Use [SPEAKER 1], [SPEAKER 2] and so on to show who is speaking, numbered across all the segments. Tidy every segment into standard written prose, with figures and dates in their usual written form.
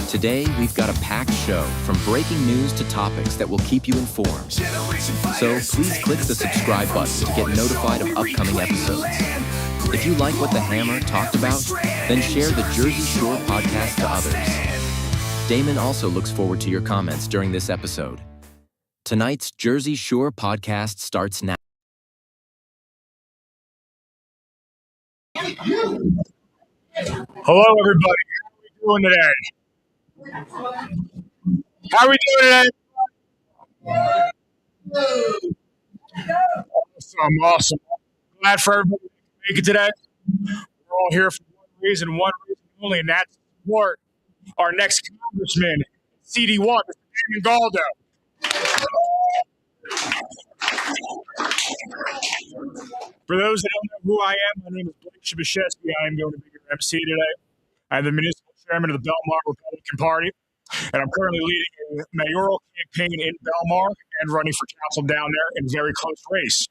[SPEAKER 1] Today, we've got a packed show from breaking news to topics that will keep you informed. So please click the subscribe button to get notified of upcoming episodes. If you like what the Hammer talked about, then share the Jersey Shore podcast to others. Damon also looks forward to your comments during this episode. Tonight's Jersey Shore podcast starts now.
[SPEAKER 2] Hello, everybody. How are we doing today? How are we doing today? Awesome. Glad for everybody to make it today. We're all here for one reason only, and that's to support our next congressman, CD1, Mr. Damon Galdo. For those that don't know who I am, my name is Blake Shabashevsky. I am going to be your MC today. I'm the municipal chairman of the Belmar Republican Party, and I'm currently leading a mayoral campaign in Belmar and running for council down there in a very close race.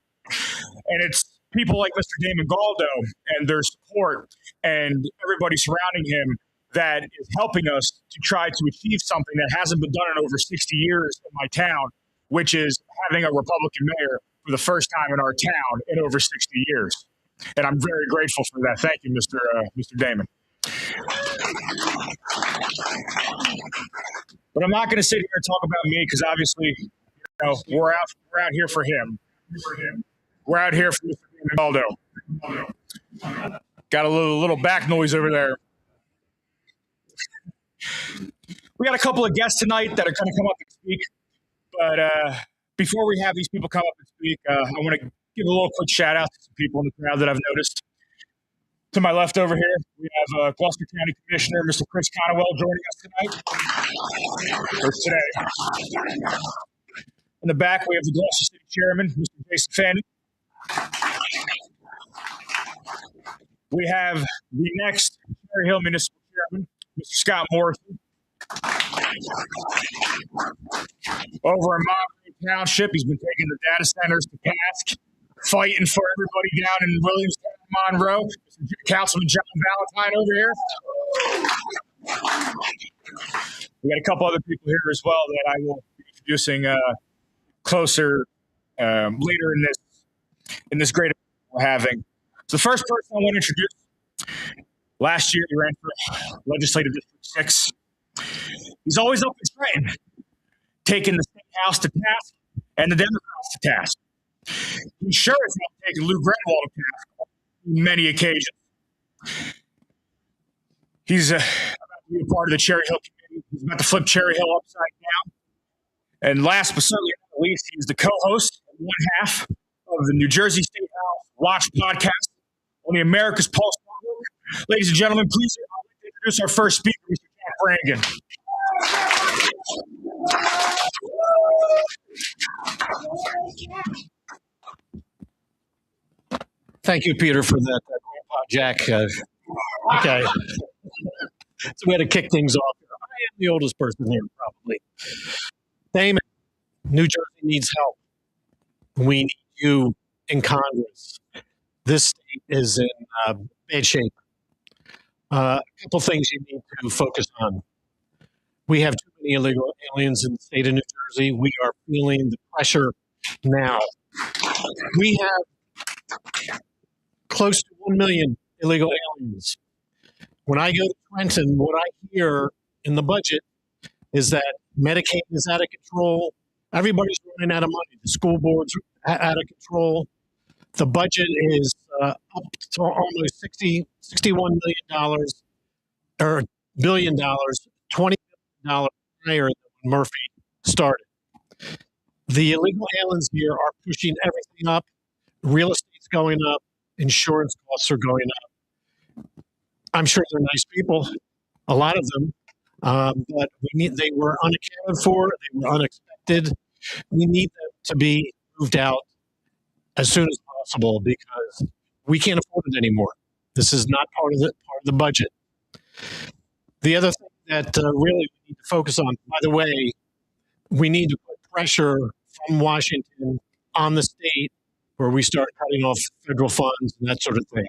[SPEAKER 2] And it's people like Mr. Damon Galdo and their support and everybody surrounding him that is helping us to try to achieve something that hasn't been done in over 60 years in my town, which is having a Republican mayor for the first time in our town in over 60 years. And I'm very grateful for that. Thank you, Mr. Damon. But I'm not going to sit here and talk about me because obviously, we're out here for him. We're out here for Mr. Damon Galdo. Got a little back noise over there. We got a couple of guests tonight that are going to come up and speak. But before we have these people come up and speak, I want to give a little quick shout out to some people in the crowd that I've noticed. To my left over here, we have Gloucester County Commissioner, Mr. Chris Conwell, joining us tonight. Or today. In the back, we have the Gloucester City Chairman, Mr. Jason Fanning. We have the next Cherry Hill Municipal Chairman, Mr. Scott Morrison. Over in Monterey Township, he's been taking the data centers to task, fighting for everybody down in Williamstown, Monroe. Councilman John Valentine over here. We got a couple other people here as well that I will be introducing closer later in this great event we're having. So the first person I want to introduce, last year he ran for Legislative District 6. He's always up in Trenton, taking the State House to task and the Democrats to task. He sure is not taking Lou Grenwald to task on many occasions. He's about to be a part of the Cherry Hill committee. He's about to flip Cherry Hill upside down. And last but certainly not least, he's the co-host of one half of the New Jersey State House Watch podcast on the America's Pulse Network. Ladies and gentlemen, please introduce our first speaker, Mr. Cat Brannigan.
[SPEAKER 3] Thank you, Peter, for that, Grandpa Jack. Okay. It's a way to kick things off. I am the oldest person here, probably. Damon, New Jersey needs help. We need you in Congress. This state is in bad shape. A couple things you need to focus on. We have too many illegal aliens in the state of New Jersey. We are feeling the pressure now. We have close to 1 million illegal aliens. When I go to Trenton, what I hear in the budget is that Medicaid is out of control. Everybody's running out of money. The school board's out of control. The budget is up to almost $61 million or $billion, $20 billion higher than when Murphy started. The illegal aliens here are pushing everything up. Real estate's going up. Insurance costs are going up. I'm sure they're nice people, a lot of them, but they were unaccounted for. They were unexpected. We need them to be moved out as soon as possible because we can't afford it anymore. This is not part of the budget. The other thing that really we need to focus on, by the way, we need to put pressure from Washington on the state where we start cutting off federal funds and that sort of thing.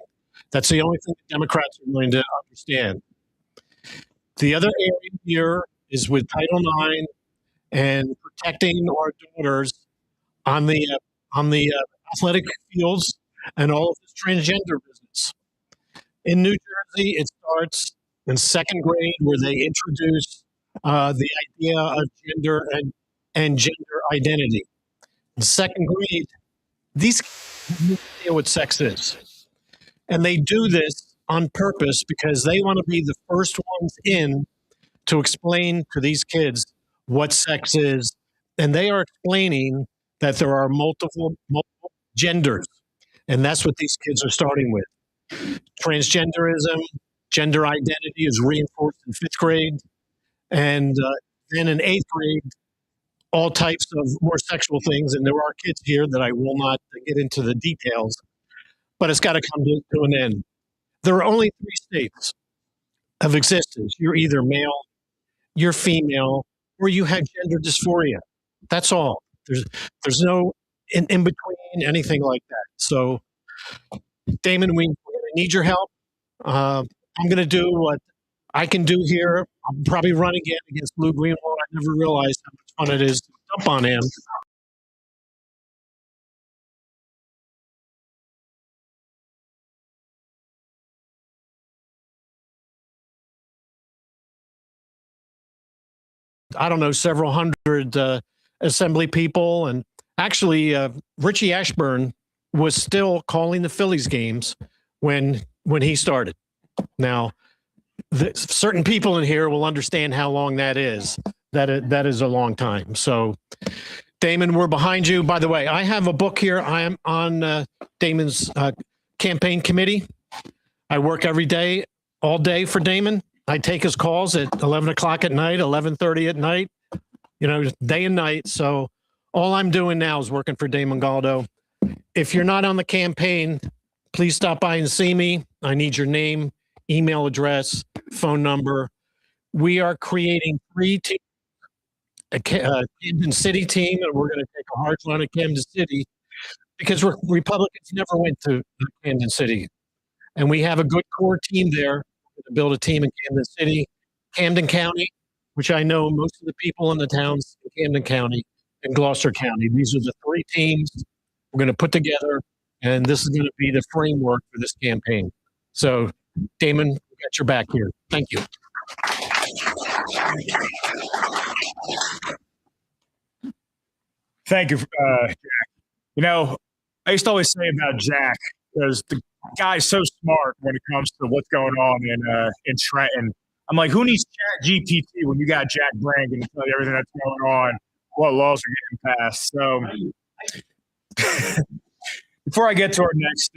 [SPEAKER 3] That's the only thing the Democrats are willing to understand. The other area here is with Title IX and protecting our daughters on the athletic fields and all of this transgender business. In New Jersey, it starts in second grade where they introduce the idea of gender and gender identity. In second grade, these kids have no idea what sex is. And they do this on purpose because they want to be the first ones in to explain to these kids what sex is. And they are explaining that there are multiple genders. And that's what these kids are starting with. Transgenderism, gender identity is reinforced in fifth grade. And then in eighth grade, all types of more sexual things. And there are kids here that I will not get into the details, but it's got to come to an end. There are only 3 states of existence. You're either male, you're female, or you have gender dysphoria. That's all. There's no in between, anything like that. So, Damon, we need your help. I'm going to do what I can do here. I'll probably run again against Lou Greenwald. I never realized how much fun it is to dump on him. I don't know, several hundred assembly people. And actually, Richie Ashburn was still calling the Phillies games when he started. Now, certain people in here will understand how long that is. That is a long time. So, Damon, we're behind you. By the way, I have a book here. I am on Damon's campaign committee. I work every day, all day for Damon. I take his calls at 11 o'clock at night, 11:30 at night, day and night. So all I'm doing now is working for Damon Galdo. If you're not on the campaign, please stop by and see me. I need your name, email address, phone number. We are creating 3 teams, a Camden City team, and we're going to take a hard run at Camden City because Republicans never went to Camden City. And we have a good core team there to build a team in Camden City, Camden County, which I know most of the people in the towns in Camden County and Gloucester County. These are the 3 teams we're going to put together, and this is going to be the framework for this campaign. So, Damon, we got your back here. Thank you.
[SPEAKER 2] Thank you, Jack. I used to always say about Jack, because the guy's so smart when it comes to what's going on in Trenton. I'm like, who needs Chat GPT when you got Jack Brangan to tell you everything that's going on, what laws are getting passed? So before I get to our next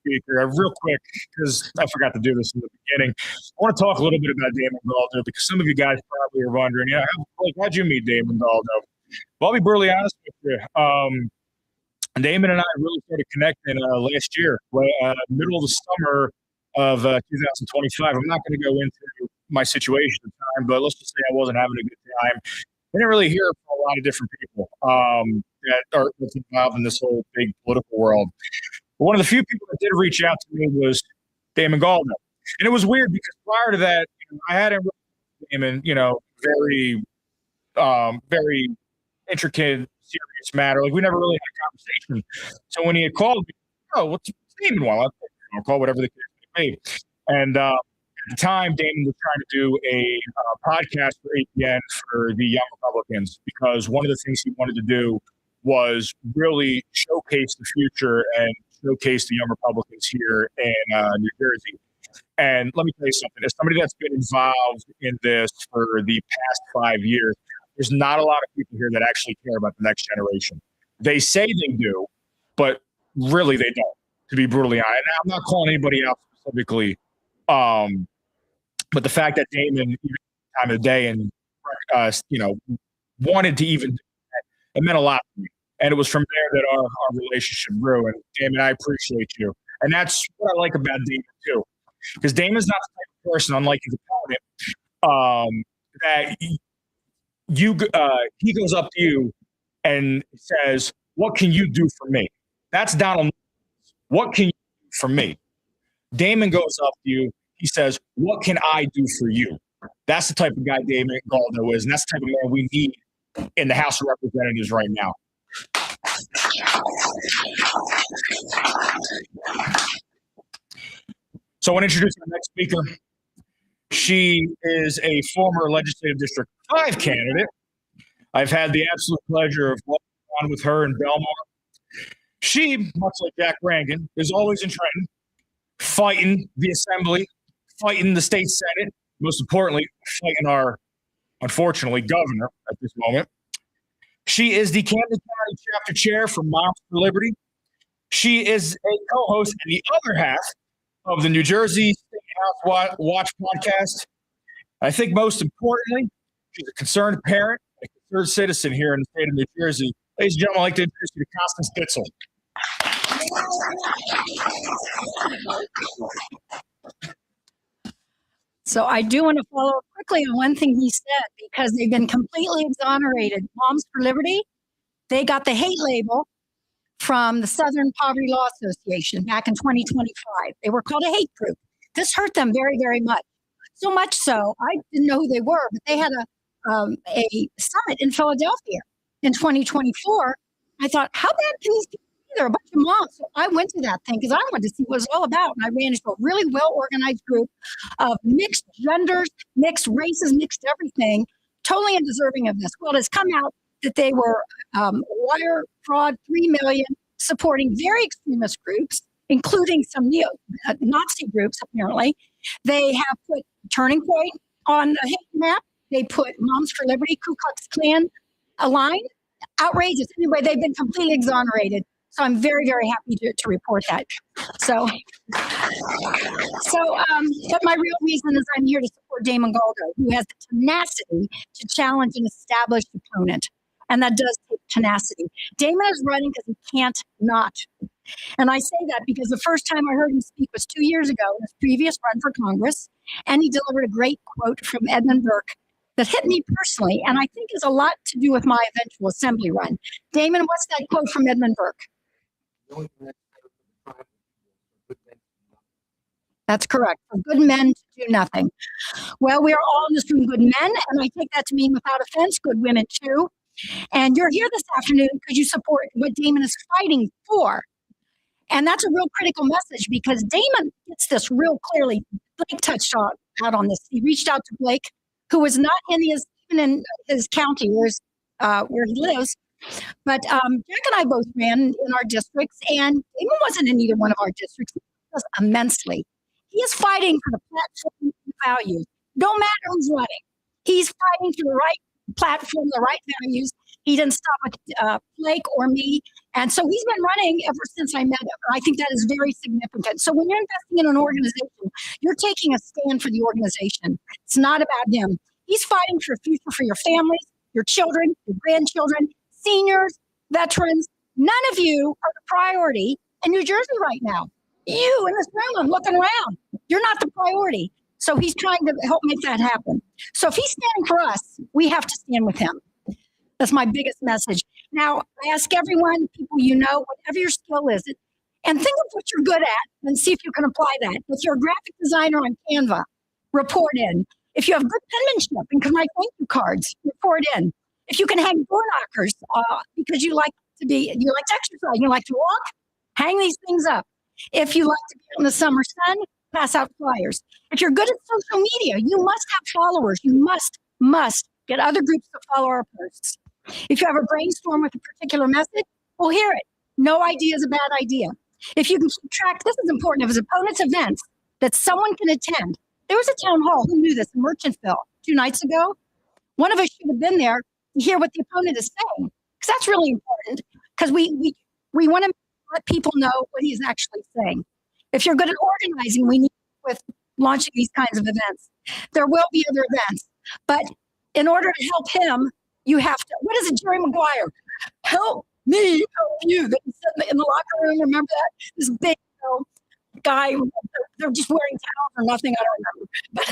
[SPEAKER 2] speaker, real quick, because I forgot to do this in the beginning, I want to talk a little bit about Damon Galdo, because some of you guys probably are wondering, how'd you meet Damon Galdo? Well, I'll be brutally honest with you. Damon and I really started connecting last year, middle of the summer of 2025. I'm not going to go into my situation at the time, but let's just say I wasn't having a good time. I didn't really hear from a lot of different people that's involved in this whole big political world. But one of the few people that did reach out to me was Damon Galdo. And it was weird because prior to that, I hadn't really Damon, very intricate, serious matter. Like, we never really had a conversation. So when he had called me, what's Damon want? I'll call whatever the case may be. And at the time, Damon was trying to do a podcast for APN for the Young Republicans, because one of the things he wanted to do was really showcase the future and showcase the Young Republicans here in New Jersey. And let me tell you something. As somebody that's been involved in this for the past 5 years, there's not a lot of people here that actually care about the next generation. They say they do, but really they don't, to be brutally honest. And I'm not calling anybody out specifically, but the fact that Damon, even time of the day, and wanted to even do that, it meant a lot to me. And it was from there that our relationship grew. And Damon, I appreciate you. And that's what I like about Damon too, because Damon's not the type of person, unlike his opponent, that he goes up to you and says, "What can you do for me?" That's Donald. What can you do for me? Damon goes up to you. He says, "What can I do for you?" That's the type of guy Damon Galdo is, and that's the type of man we need in the House of Representatives right now. So I want to introduce our next speaker. She is a former Legislative District 5 candidate. I've had the absolute pleasure of walking on with her in Belmar. She, much like Jack Rangan, is always in Trenton, fighting the Assembly, fighting the state Senate, most importantly, fighting our, unfortunately, governor at this moment. She is the Camden County Chapter Chair for Moms for Liberty. She is a co-host in the other half of the New Jersey State House Watch podcast. I think most importantly, she's a concerned parent, a concerned citizen here in the state of New Jersey. Ladies and gentlemen, I'd like to introduce you to Constance Ditzel.
[SPEAKER 4] So I do want to follow up quickly on one thing he said, because they've been completely exonerated. Moms for Liberty, they got the hate label from the Southern Poverty Law Association back in 2025. They were called a hate group. This hurt them very, very much. So much so, I didn't know who they were, but they had a summit in Philadelphia in 2024. I thought, how bad can these people be? They're a bunch of moms. So I went to that thing because I wanted to see what it was all about. And I ran into a really well-organized group of mixed genders, mixed races, mixed everything, totally undeserving of this. Well, it's come out that they were wire fraud, 3 million, supporting very extremist groups, including some neo-Nazi groups, apparently. They have put Turning Point on the hate map. They put Moms for Liberty, Ku Klux Klan aligned. Outrageous. Anyway, they've been completely exonerated. So I'm very, very happy to report that. But my real reason is I'm here to support Damon Galdo, who has the tenacity to challenge an established opponent. And that does take tenacity. Damon is running because he can't not. And I say that because the first time I heard him speak was 2 years ago in his previous run for Congress. And he delivered a great quote from Edmund Burke that hit me personally, and I think has a lot to do with my eventual assembly run. Damon, what's that quote from Edmund Burke? That's correct. For good men to do nothing. Well, we are all in this room good men, and I take that to mean, without offense, good women too. And you're here this afternoon because you support what Damon is fighting for. And that's a real critical message, because Damon gets this real clearly. Blake touched out on this. He reached out to Blake, who was not even in his county where he lives. But Jack and I both ran in our districts, and Damon wasn't in either one of our districts. He was immensely. He is fighting for the platform values. No matter who's running, he's fighting for the right platform, the right values. He didn't stop with Blake or me. And so he's been running ever since I met him. I think that is very significant. So when you're investing in an organization, you're taking a stand for the organization. It's not about him. He's fighting for a future for your families, your children, your grandchildren, seniors, veterans. None of you are the priority in New Jersey right now. You in this room, I'm looking around. You're not the priority. So he's trying to help make that happen. So if he's standing for us, we have to stand with him. That's my biggest message. Now, I ask everyone, people you know, whatever your skill is, and think of what you're good at and see if you can apply that. If you're a graphic designer on Canva, report in. If you have good penmanship and can write thank you cards, report in. If you can hang door knockers because you like to exercise, you like to walk, hang these things up. If you like to be out in the summer sun, pass out flyers. If you're good at social media, you must have followers. You must get other groups to follow our posts. If you have a brainstorm with a particular message, we'll hear it. No idea is a bad idea. If you can keep track, this is important, of his opponent's events that someone can attend. There was a town hall, who knew this, in Merchantville 2 nights ago. One of us should have been there to hear what the opponent is saying, because that's really important, because we want to let people know what he's actually saying. If you're good at organizing, we need with launching these kinds of events. There will be other events, but in order to help him, you have to, what is it, Jerry Maguire? Help me, help you. That he said in the locker room, remember that? This big guy, they're just wearing towels or nothing, I don't remember. But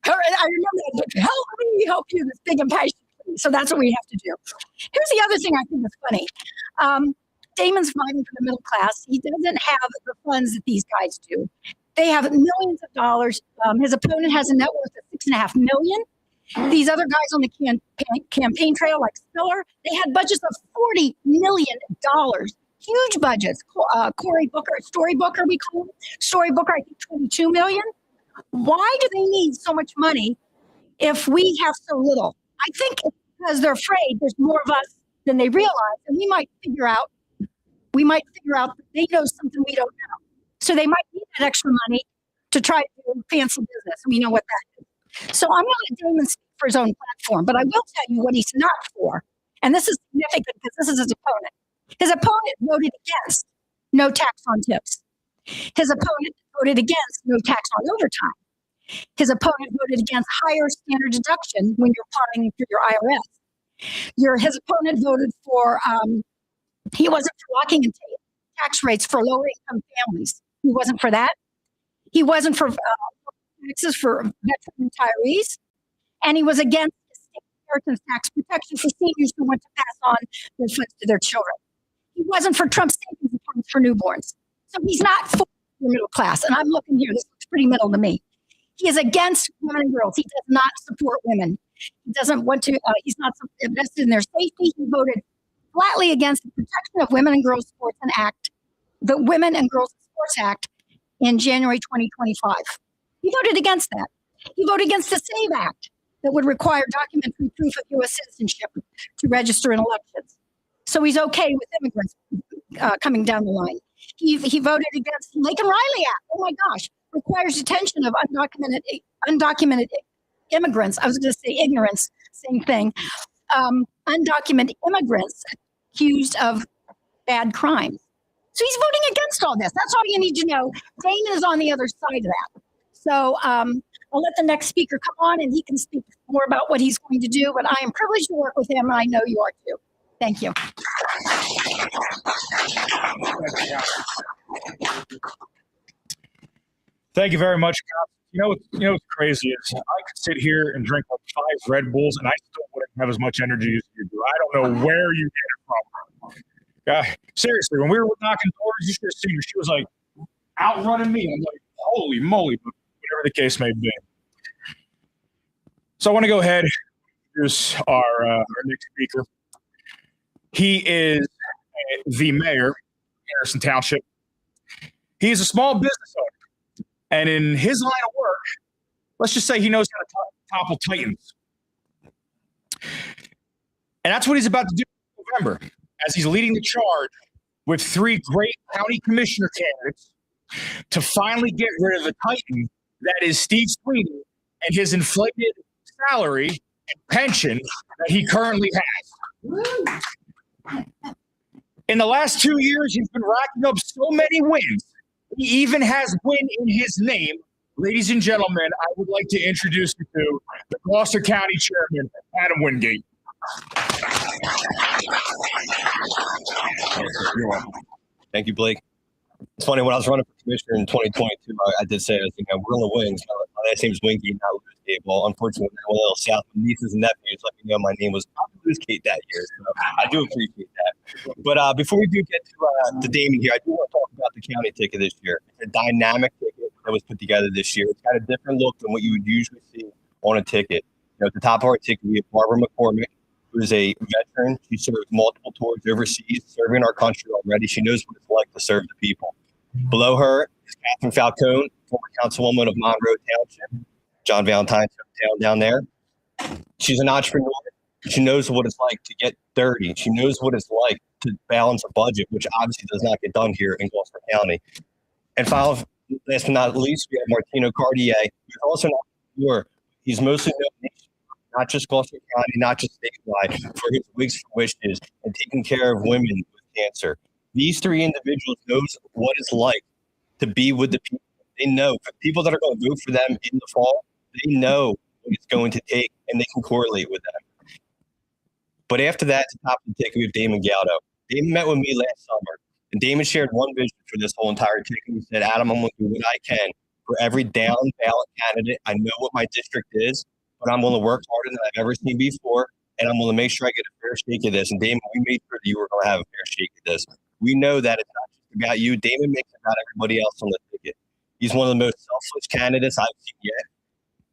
[SPEAKER 4] I remember that, help me, help you, this big impassioned. So that's what we have to do. Here's the other thing I think is funny. Damon's fighting for the middle class. He doesn't have the funds that these guys do. They have millions of dollars. His opponent has a net worth of $6.5 million. These other guys on the campaign trail, like Spiller, they had budgets of $40 million. Huge budgets. Cory Booker, Story Booker, we call him. Story Booker, I think $22 million. Why do they need so much money if we have so little? I think it's because they're afraid there's more of us than they realize, and we might figure out that they know something we don't know. So they might need that extra money to try to do fancy business. We know what that is. So I'm going to let Damon speak for his own platform, but I will tell you what he's not for. And this is significant because this is his opponent. His opponent voted against no tax on tips. His opponent voted against no tax on overtime. His opponent voted against higher standard deduction when you're applying through your IRS. His opponent voted for, he wasn't for locking in tax rates for lower income families. He wasn't for that. He wasn't for taxes for veteran retirees. And he was against state inheritance tax protection for seniors who want to pass on their funds to their children. He wasn't for Trump's savings accounts for newborns. So he's not for the middle class. And I'm looking here, this looks pretty middle to me. He is against women and girls. He does not support women. He doesn't want to, he's not invested in their safety. He voted flatly against the Protection of Women and Girls Sports Act, the Women and Girls Sports Act in January 2025. He voted against that. He voted against the SAVE Act that would require documentary proof of U.S. citizenship to register in elections. So he's okay with immigrants coming down the line. He voted against Lincoln Riley Act. Oh my gosh, requires detention of undocumented immigrants. I was going to say ignorance, same thing. Undocumented immigrants accused of bad crimes. So he's voting against all this. That's all you need to know. Damon is on the other side of that. So I'll let the next speaker come on and he can speak more about what he's going to do. But I am privileged to work with him, and I know you are too. Thank you.
[SPEAKER 2] Thank you very much, Kyle. You know what's crazy is I could sit here and drink like 5 Red Bulls and I still wouldn't have as much energy as you do. I don't know where you get it from. Seriously, when we were knocking doors, you should have seen her. She was like outrunning me. I'm like, holy moly, but whatever the case may be. So I want to go ahead and introduce our next speaker. He is the mayor of Harrison Township. He's a small business owner. And in his line of work, let's just say he knows how to topple titans. And that's what he's about to do in November, as he's leading the charge with 3 great county commissioner candidates to finally get rid of the titan that is Steve Sweeney and his inflated salary and pension that he currently has. In the last 2 years, he's been racking up so many wins. He even has win in his name. Ladies and gentlemen, I would like to introduce you to the Gloucester County Chairman, Adam Wingate.
[SPEAKER 5] Thank you, Blake. It's funny, when I was running for commissioner in 2022, I did say, we're on the wings. My last name is Wingate, not Lewis Kate. Well, unfortunately, I went a little south. My nieces and nephews let me know my name was Lewis Kate that year. So I do appreciate that. But before we do get to Damon here, I do want to talk about the county ticket this year. It's a dynamic ticket that was put together this year. It's got a different look than what you would usually see on a ticket. At the top of our ticket, we have Barbara McCormick, who is a veteran. She served multiple tours overseas, serving our country already. She knows what it's like to serve the people. Below her is Catherine Falcone, former councilwoman of Monroe Township, John Valentine's hometown down there. She's an entrepreneur. She knows what it's like to get dirty. She knows what it's like to balance a budget, which obviously does not get done here in Gloucester County. And finally, last but not least, we have Martino Cartier, who's also an entrepreneur. He's mostly known not just Gloucester County, not just statewide, for his Wigs for Wishes and taking care of women with cancer. These 3 individuals knows what it's like to be with the people. They know, for people that are going to vote for them in the fall, they know what it's going to take, and they can correlate with them. But after that, to top of the ticket, we have Damon Galdo. Damon met with me last summer, and Damon shared one vision for this whole entire ticket. He said, Adam, I'm going to do what I can for every down ballot candidate. I know what my district is, but I'm going to work harder than I've ever seen before, and I'm going to make sure I get a fair shake of this. And Damon, we made sure that you were going to have a fair shake of this. We know that it's not just about you. Damon makes it about everybody else on the ticket. He's one of the most selfless candidates I've seen yet.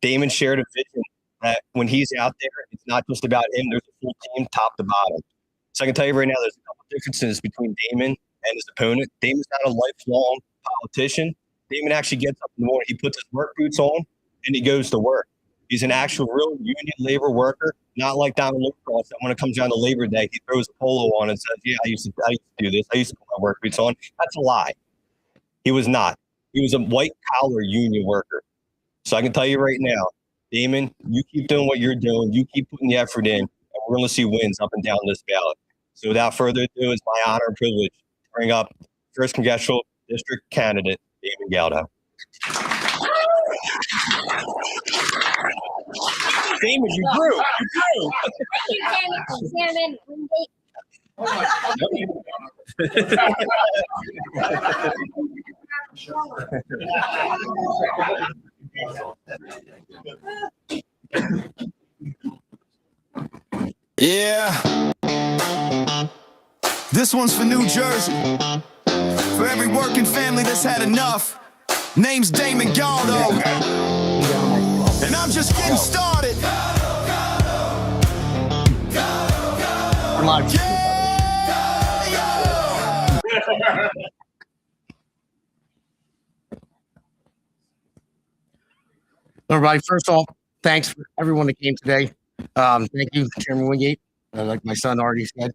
[SPEAKER 5] Damon shared a vision that when he's out there, it's not just about him. There's a full team, top to bottom. So I can tell you right now, there's a couple differences between Damon and his opponent. Damon's not a lifelong politician. Damon actually gets up in the morning, he puts his work boots on, and he goes to work. He's an actual real union labor worker, not like Donald Norcross that when it comes down to Labor Day, he throws a polo on and says, yeah, I used to do this. I used to put my work boots on. That's a lie. He was not. He was a white-collar union worker. So I can tell you right now, Damon, you keep doing what you're doing. You keep putting the effort in, and we're going to see wins up and down this ballot. So without further ado, it's my honor and privilege to bring up first congressional district candidate, Damon Galdo. Damon, you grew.
[SPEAKER 6] Chairman Wingate.
[SPEAKER 7] Yeah. This one's for New Jersey. For every working family that's had enough. Name's Damon Galdo. And I'm just getting started.
[SPEAKER 8] Everybody, first off, thanks for everyone that came today. Thank you, Chairman Wingate. Like my son already said,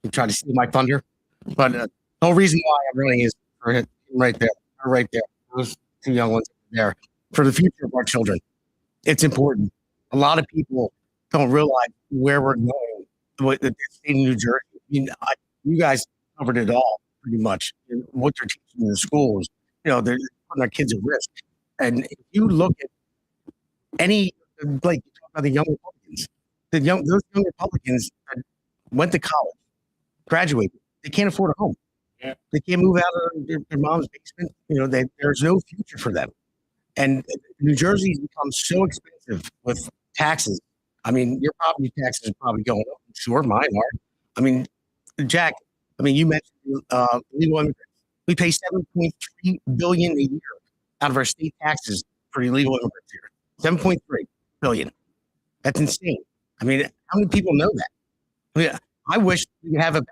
[SPEAKER 8] he tried to steal my thunder. But the whole reason why I'm running is for him right there. Those two young ones there. For the future of our children. It's important. A lot of people don't realize where we're going with the state of New Jersey. I mean, you guys covered it all pretty much. And what they're teaching in the schools, they're putting our kids at risk. And if you look at any, like you talk about the young Republicans, those young Republicans that went to college, graduated, they can't afford a home. Yeah. They can't move out of their mom's basement. There's no future for them. And New Jersey's become so expensive with taxes. I mean, your property taxes are probably going up. I'm sure mine are. I mean, Jack, you mentioned illegal immigrants. We pay $7.3 billion a year out of our state taxes for illegal immigrants here. $7.3 billion. That's insane. I mean, how many people know that? I mean, I wish we could have a back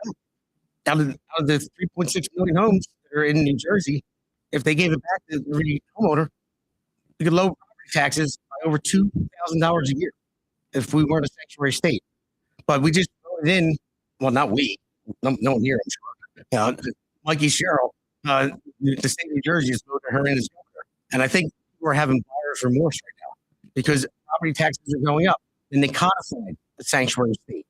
[SPEAKER 8] out of the 3.6 million homes that are in New Jersey. If they gave it back to the homeowner, we could lower property taxes by over $2,000 a year if we weren't a sanctuary state. But we just voted in, well, not we, no one here, I'm sure. Mikey Sherrill, the state of New Jersey has voted her in as governor. And I think we're having buyer's remorse right now because property taxes are going up. And they codified the sanctuary state.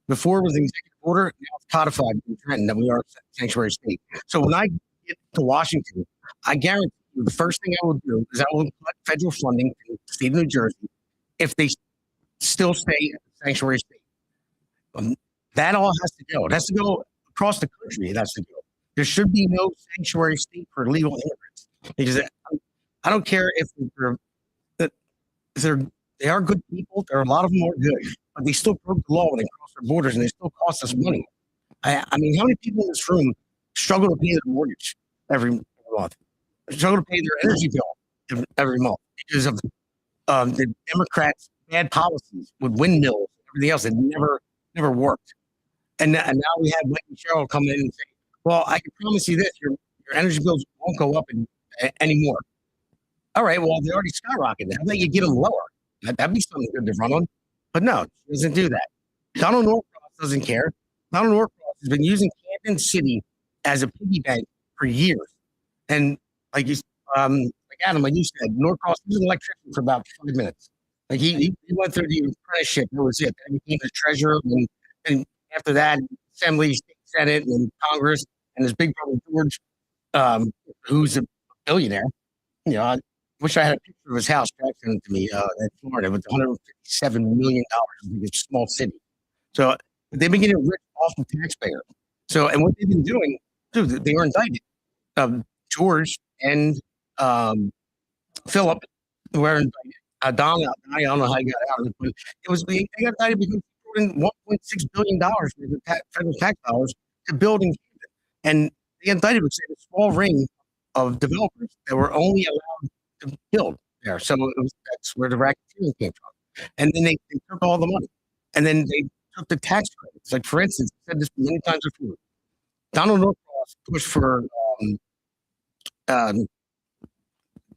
[SPEAKER 8] Before it was an executive order, now it's codified in Trenton that we are a sanctuary state. So when I get to Washington, I guarantee you the first thing I will do is I will cut federal funding to the state of New Jersey if they still stay a sanctuary state. That all has to go. It has to go across the country. It has to go. There should be no sanctuary state for illegal immigrants because I don't care if they are good people. There are a lot of them are good, but they still broke the law when they crossed our borders, and they still cost us money. I mean, how many people in this room struggle to pay their mortgage every month? Struggle to pay their energy bill every month because of the Democrats' bad policies with windmills and everything else that never worked. And now we have Mikey Sherrill come in and say, "Well, I can promise you this: your energy bills won't go up anymore." All right, well, they already skyrocketed. How about you get them lower? That'd be something good to run on. But no, she doesn't do that. Donald Norcross doesn't care. Donald Norcross has been using Camden City as a piggy bank for years. And like Adam, like you said, Norcross was an electrician for about 5 minutes. Like he went through the apprenticeship. That was it. Then he became the treasurer. And after that, Assembly, State Senate, and Congress, and his big brother George, who's a billionaire. I wish I had a picture of his house. Jack sent it to me in Florida with $157 million. It's a small city. So they've been getting rich off the taxpayer. So, and what they've been doing, too, they were indicted. George and Philip were indicted. Don, I don't know how he got out of it, but they got indicted because they put in $1.6 billion for the federal tax dollars to build in Camden. And they indicted because they had a small ring of developers that were only allowed to build there. So that's where the racketeering came from. And then they took all the money, and then they took the tax credits. Like, for instance, I said this many times before, Donald Norcross pushed for um,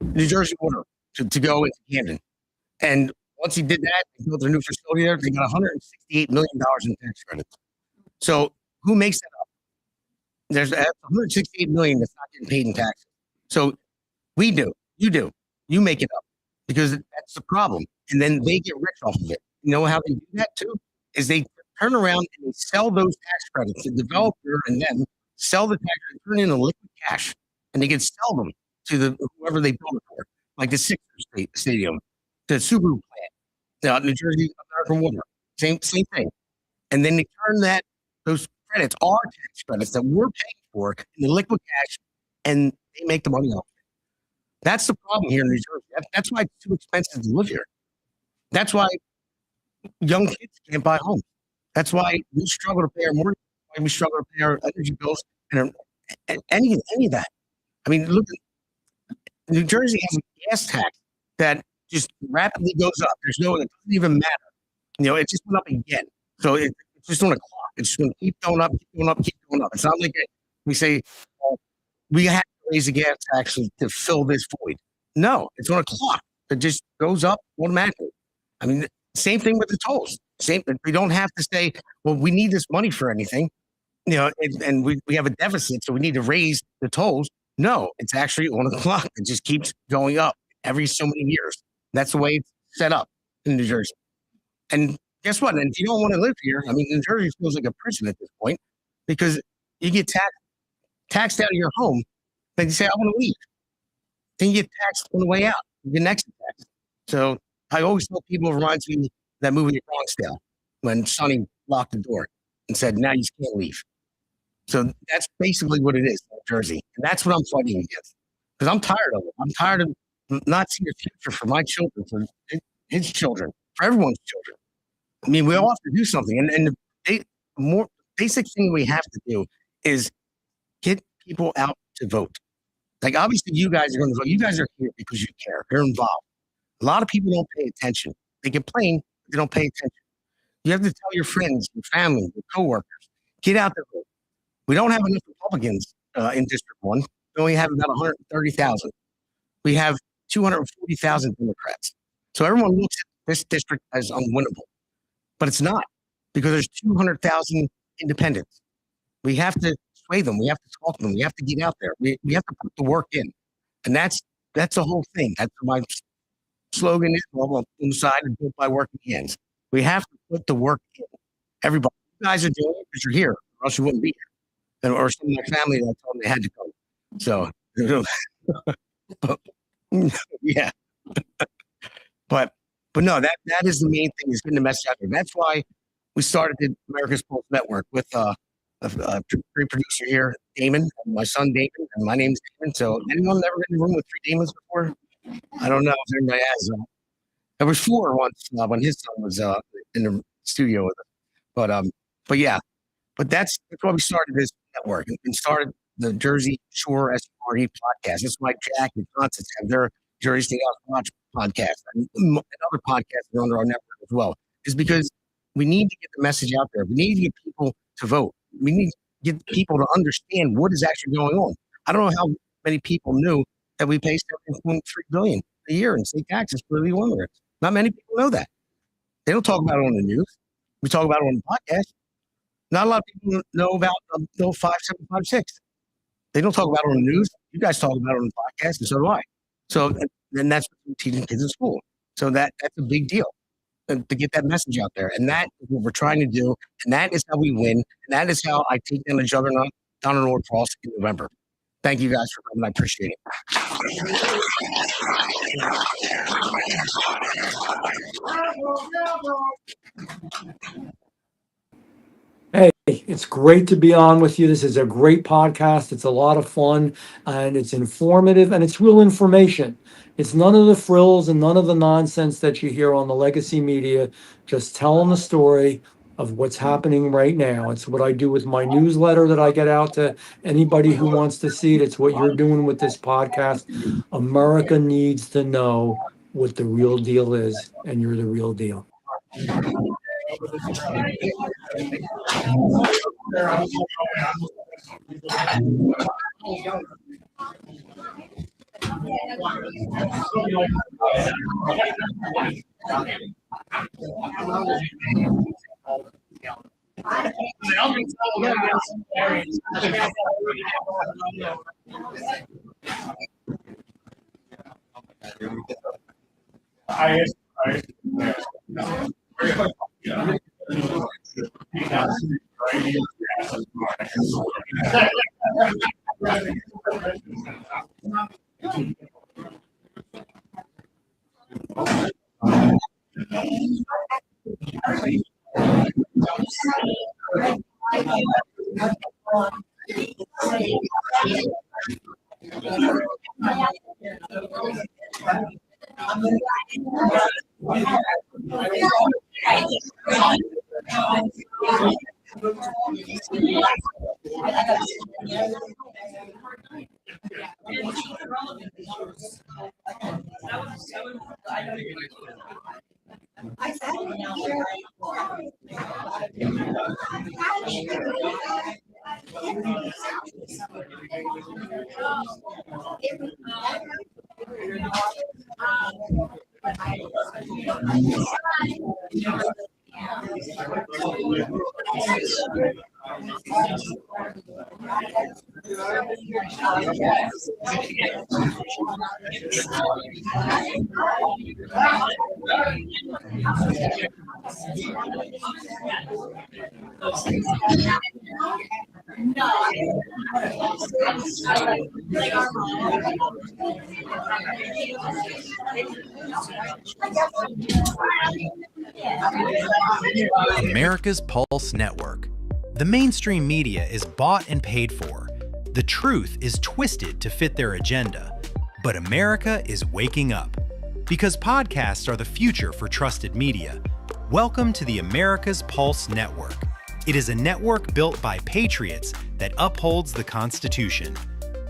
[SPEAKER 8] New Jersey Water to go into Camden. And once he did that, they built a new facility there. They got $168 million in tax credits. So who makes that up? There's $168 million that's not getting paid in taxes. So we do, you make it up, because that's the problem. And then they get rich off of it. You know how they do that too? Is they turn around and they sell those tax credits. The developer and them sell the tax credits, turn into liquid cash, and they can sell them to whoever they build it for, like the Sixers Stadium, the Subaru plant, New Jersey American Water, same thing. And then they turn those credits, our tax credits that we're paying for, into liquid cash, and they make the money off it. That's the problem here in New Jersey. That's why it's too expensive to live here. That's why young kids can't buy homes. That's why we struggle to pay our mortgage. Why we struggle to pay our energy bills and any of that. I mean, look, New Jersey has a gas tax that just rapidly goes up. It doesn't even matter. You know, it just went up again. So it's just on a clock. It's just going to keep going up, keep going up, keep going up. It's not like we say, we have to raise the gas tax to fill this void. No, it's on a clock. It just goes up automatically. I mean, same thing with the tolls. We don't have to say, well, we need this money for anything, you know, and we have a deficit, so we need to raise the tolls. No, it's actually on a clock. It just keeps going up every so many years. That's the way it's set up in New Jersey. And guess what? And if you don't want to live here, I mean, New Jersey feels like a prison at this point, because you get taxed out of your home, then you say, I want to leave. Then you get taxed on the way out. You get next tax. So I always tell people, it reminds me of that movie Bronxdale, when Sonny locked the door and said, now you can't leave. So that's basically what it is in New Jersey. And that's what I'm fighting against, because I'm tired of it. I'm tired of not seeing a future for my children, for his children, for everyone's children. I mean, we all have to do something. And the more basic thing we have to do is get people out to vote. Like, obviously, you guys are going to vote. You guys are here because you care. You're involved. A lot of people don't pay attention. They complain, but they don't pay attention. You have to tell your friends, your family, your coworkers, get out there. Vote. We don't have enough Republicans in District 1. We only have about 130,000. We have 240,000 Democrats. So everyone looks at this district as unwinnable. But it's not, because there's 200,000 independents. We have to sway them. We have to talk to them. We have to get out there. We have to put the work in. And that's the whole thing. That's my slogan is, on the side and built by working hands. We have to put the work in. Everybody, you guys are doing it because you're here, or else you wouldn't be here. Or some of my family that told me they had to come. So, yeah. But no, that is the main thing, is getting the message out there. That's why we started the America's Pulse Network with a great producer here, Damon, and my son Damon, and my name's Damon. So anyone ever been in a room with 3 Damons before? I don't know if anybody has. There was 4 once when his son was in the studio with us. But yeah, but that's why we started this network and started the Jersey Shore SRE podcast. That's why Jack and Constance have their Jersey State House Watch podcast and other podcasts that are under our network as well. Is because we need to get the message out there. We need to get people to vote. We need to get people to understand what is actually going on. I don't know how many people knew that we pay $7.3 billion a year in state taxes for the immigrants. Not many people know that. They don't talk about it on the news. We talk about it on the podcast. Not a lot of people know about Bill 5756. They don't talk about it on the news. You guys talk about it on the podcast, and so do I. So then that's what we're teaching kids in school. So that's a big deal, to get that message out there. And that is what we're trying to do. And that is how we win. And that is how I take down the juggernaut down in Norcross in November. Thank you guys for coming. I appreciate it.
[SPEAKER 6] Hey, it's great to be on with you. This is a great podcast. It's a lot of fun, and it's informative, and it's real information. It's none of the frills and none of the nonsense that you hear on the legacy media. Just telling the story, of what's happening right now. It's what I do with my newsletter that I get out to anybody who wants to see it. It's what you're doing with this podcast. America needs to know what the real deal is, and you're the real deal.
[SPEAKER 9] America's Pulse Network. The mainstream media is bought and paid for. The truth is twisted to fit their agenda. But America is waking up. Because podcasts are the future for trusted media. Welcome to the America's Pulse Network. It is a network built by patriots that upholds the Constitution.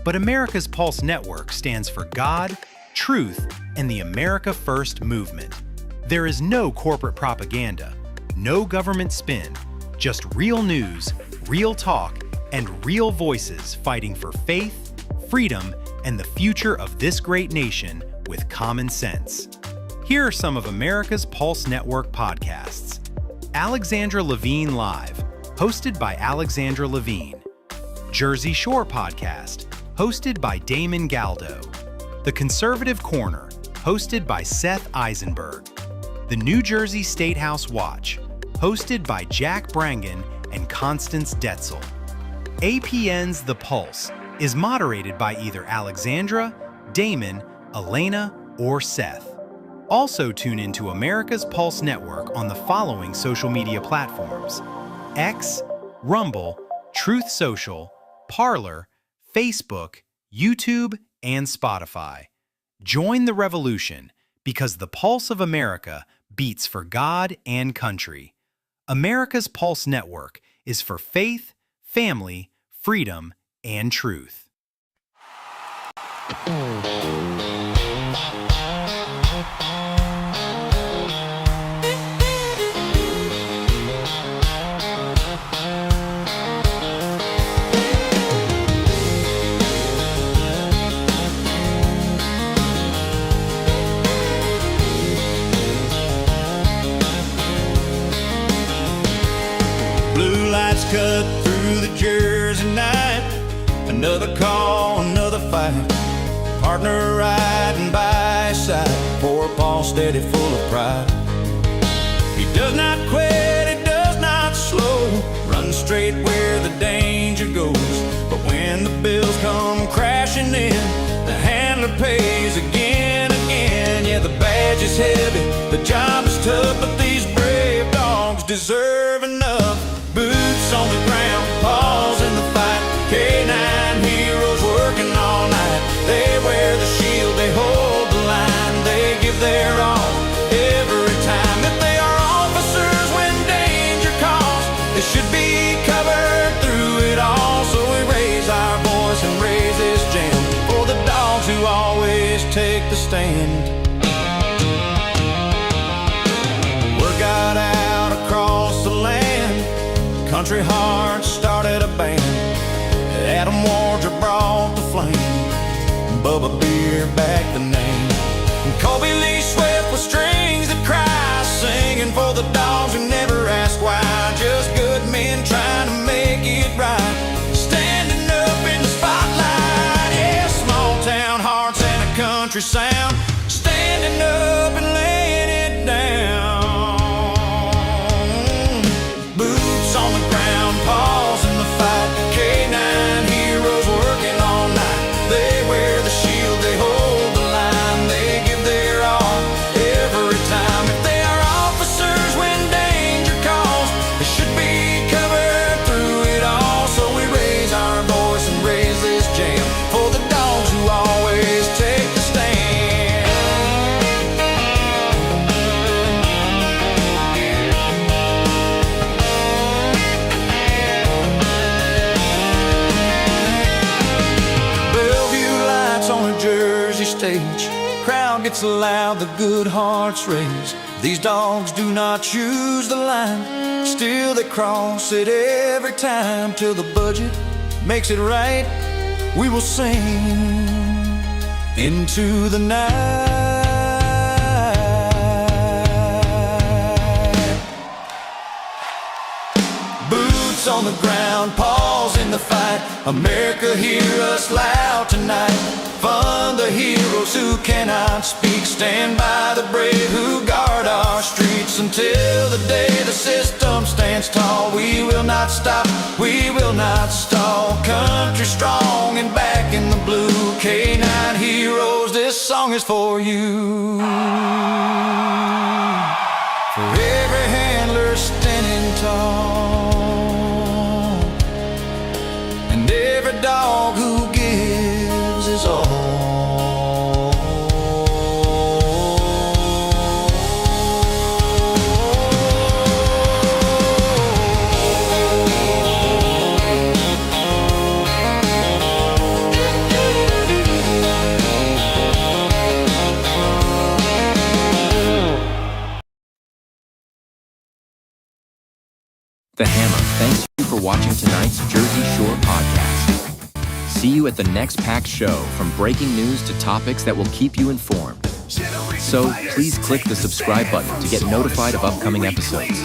[SPEAKER 9] But America's Pulse Network stands for God, truth, and the America First movement. There is no corporate propaganda, no government spin, just real news, real talk, and real voices fighting for faith, freedom, and the future of this great nation with common sense. Here are some of America's Pulse Network podcasts. Alexandra Levine Live, hosted by Alexandra Levine. Jersey Shore Podcast, hosted by Damon Galdo. The Conservative Corner, hosted by Seth Eisenberg. The New Jersey State House Watch, hosted by Jack Brangan and Constance Detzel. APN's The Pulse is moderated by either Alexandra, Damon, Elena, or Seth. Also tune into America's Pulse Network on the following social media platforms: X, Rumble, Truth Social, Parler, Facebook, YouTube, and Spotify. Join the revolution, because the pulse of America beats for God and country. America's Pulse Network is for faith, family, freedom, and truth.
[SPEAKER 7] Blue lights cut through the Jersey night. Another call, another fight. Partner riding by his side. Poor Paul steady, full of pride. He does not quit, he does not slow. Runs straight where the danger goes. But when the bills come crashing in, the handler pays again. Yeah, the badge is heavy, the job is tough, but these brave dogs deserve enough. Boots on the ground, paws in the fight. K9 heroes working all night. They wear the shield, they hold the line. They give their all every time. That they are officers when danger calls. country hearts started a band. Adam Wardrop brought the flame. Bubba Beer back the name. And Colby Lee Swift with strings that cry, singing for the dogs who never ask why. Just good men trying to make it right, standing up in the spotlight. Yeah, small town hearts and a country sound, standing up and laying it down. Boots on the ground, paws in the fight. K9 heroes working all night. They wear the shield, they hold the line, they give their all every time. If they are officers when danger calls, they should be covered through it all. So we raise our voice and raise this jam for the dogs who always take the stand. Bellevue lights on a Jersey stage, crowd gets loud, the good hearts raise. These dogs do not choose the line, still they cross it every time. Till the budget makes it right, we will sing into the night. Boots on the ground, paws in the fight. America, hear us loud tonight. Fund the heroes who cannot speak. Stand by the brave who guard our streets until the day the system stands tall. We will not stop, we will not stall. Country strong and back in the blue. K9 heroes, this song is for you. For every handler standing tall, and every dog who gives his all.
[SPEAKER 1] The Hammer thanks you for watching tonight's Jersey Shore podcast. See you at the next packed show, from breaking news to topics that will keep you informed. So please click the subscribe button to get notified of upcoming episodes.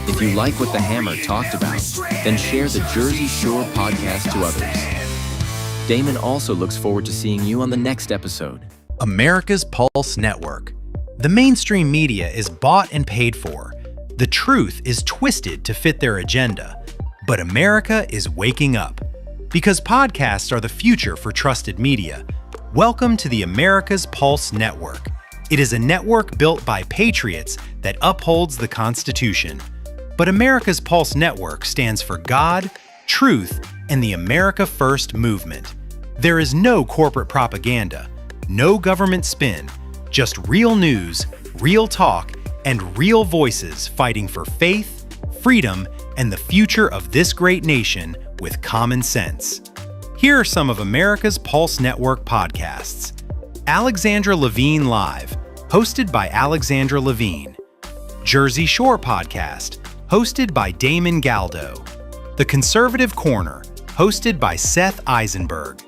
[SPEAKER 1] If you like what the Hammer talked about, then share the Jersey Shore podcast to others. Damon also looks forward to seeing you on the next episode.
[SPEAKER 9] America's Pulse Network. The mainstream media is bought and paid for. The truth is twisted to fit their agenda. But America is waking up. Because podcasts are the future for trusted media. Welcome to the America's Pulse Network. It is a network built by patriots that upholds the Constitution. But America's Pulse Network stands for God, truth, and the America First movement. There is no corporate propaganda, no government spin, just real news, real talk, and real voices fighting for faith, freedom, and the future of this great nation with common sense. Here are some of America's Pulse Network podcasts. Alexandra Levine Live, hosted by Alexandra Levine. Jersey Shore Podcast, hosted by Damon Galdo. The Conservative Corner, hosted by Seth Eisenberg.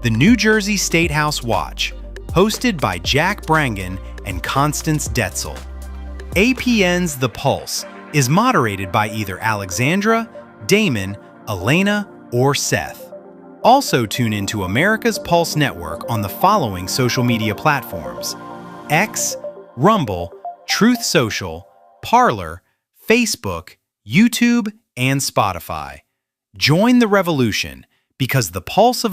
[SPEAKER 9] The New Jersey State House Watch, hosted by Jack Brangan and Constance Detzel. APN's The Pulse is moderated by either Alexandra, Damon, Elena, or Seth. Also tune into America's Pulse Network on the following social media platforms: X, Rumble, Truth Social, Parler, Facebook, YouTube, and Spotify. Join the revolution, because the pulse of